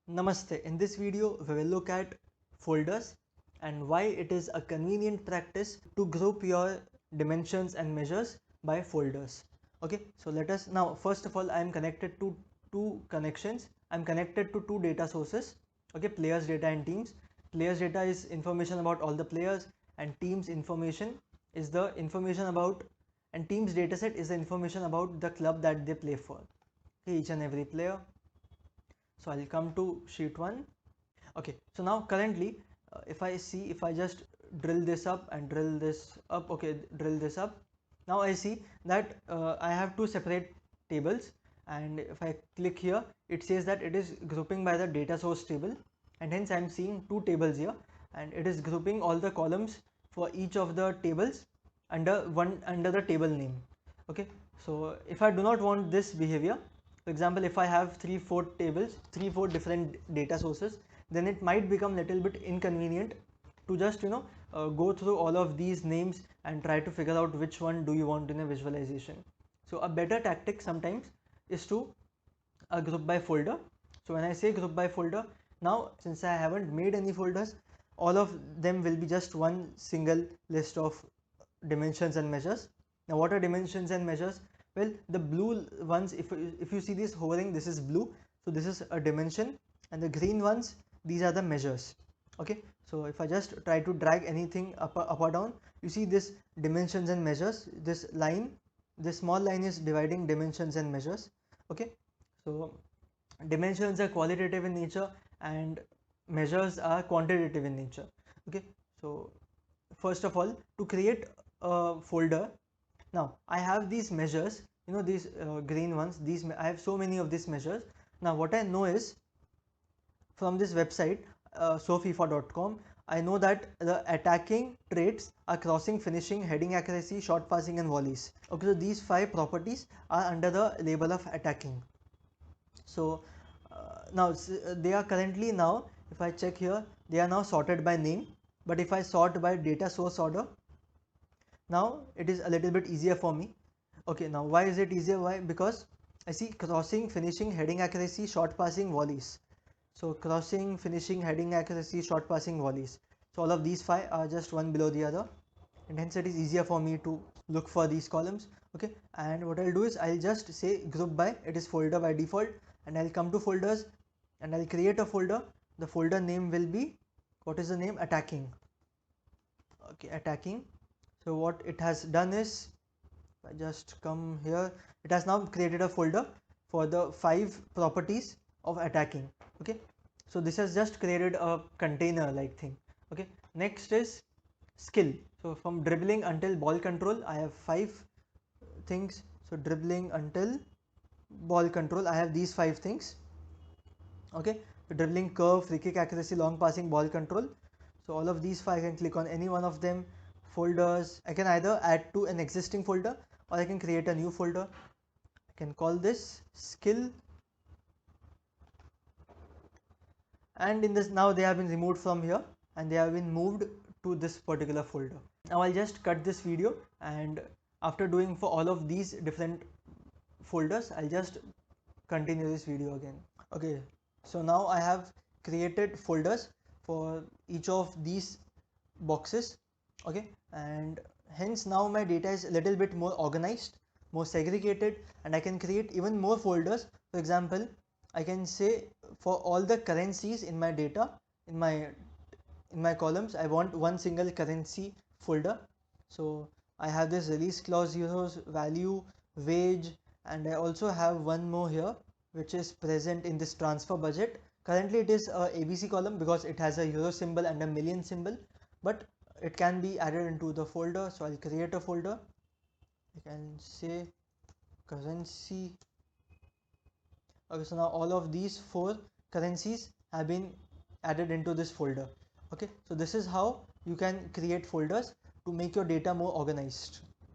Namaste. In this video, we will look at folders and why it is a convenient practice to group your dimensions and measures by folders. Okay, so let us now, first of all, I am connected to two connections. I am connected to two data sources. Okay, players data and teams. Players data is information about all the players, and teams information is the information about, and teams dataset is the information about the club that they play for. Okay, each and every player. So I'll come to sheet 1. Okay, so now currently if I just drill this up and drill this up, okay, drill this up, now I see that I have two separate tables, and if I click here it says that it is grouping by the data source table, and hence I am seeing two tables here, and it is grouping all the columns for each of the tables under the table name. Okay, so if I do not want this behavior, for example, if I have 3-4 tables, 3-4 different data sources, then it might become little bit inconvenient to just go through all of these names and try to figure out which one do you want in a visualization. So a better tactic sometimes is to group by folder. So when I say group by folder, now since I haven't made any folders, all of them will be just one single list of dimensions and measures. Now what are dimensions and measures? Well, the blue ones, if you see this hovering, this is blue, so this is a dimension, and the green ones, these are the measures. Okay, so if I just try to drag anything up or down, you see this dimensions and measures, this line, this small line is dividing dimensions and measures. Okay, so dimensions are qualitative in nature and measures are quantitative in nature. Okay, so first of all, to create a folder, now I have these measures, these green ones, I have so many of these measures. Now what I know is, from this website sofifa.com, I know that the attacking traits are crossing, finishing, heading accuracy, short passing and volleys. Okay, so these 5 properties are under the label of attacking. So now they are currently, now if I check here, they are now sorted by name, but if I sort by data source order, now it is a little bit easier for me. Okay, now why is it easier? Why? Because I see crossing, finishing, heading accuracy, short passing, volleys. So crossing, finishing, heading accuracy, short passing, volleys. So all of these 5 are just one below the other, and hence it is easier for me to look for these columns. Okay, and what I'll do is I'll just say group by, it is folder by default, and I'll come to folders and I'll create a folder. The folder name will be, what is the name? Attacking. Okay, attacking. So what it has done is, I just come here, it has now created a folder for the 5 properties of attacking. Okay, so this has just created a container like thing. Okay, next is skill. So from dribbling until ball control, I have 5 things. So dribbling until ball control, I have these 5 things. Okay, so dribbling, curve, free kick accuracy, long passing, ball control. So all of these 5, I can click on any one of them. Folders, I can either add to an existing folder or I can create a new folder. I can call this skill, and in this, now they have been removed from here and they have been moved to this particular folder. Now I'll just cut this video, and after doing for all of these different folders, I'll just continue this video again. Okay, so now I have created folders for each of these boxes. Okay, and hence now my data is a little bit more organized, more segregated, and I can create even more folders. For example, I can say for all the currencies in my data, in my columns, I want one single currency folder. So I have this release clause, euros, value, wage, and I also have one more here which is present in this transfer budget. Currently it is a ABC column because it has a euro symbol and a million symbol, but it can be added into the folder. So I'll create a folder. I can say currency. Okay, so now all of these 4 currencies have been added into this folder. Okay, so this is how you can create folders to make your data more organized.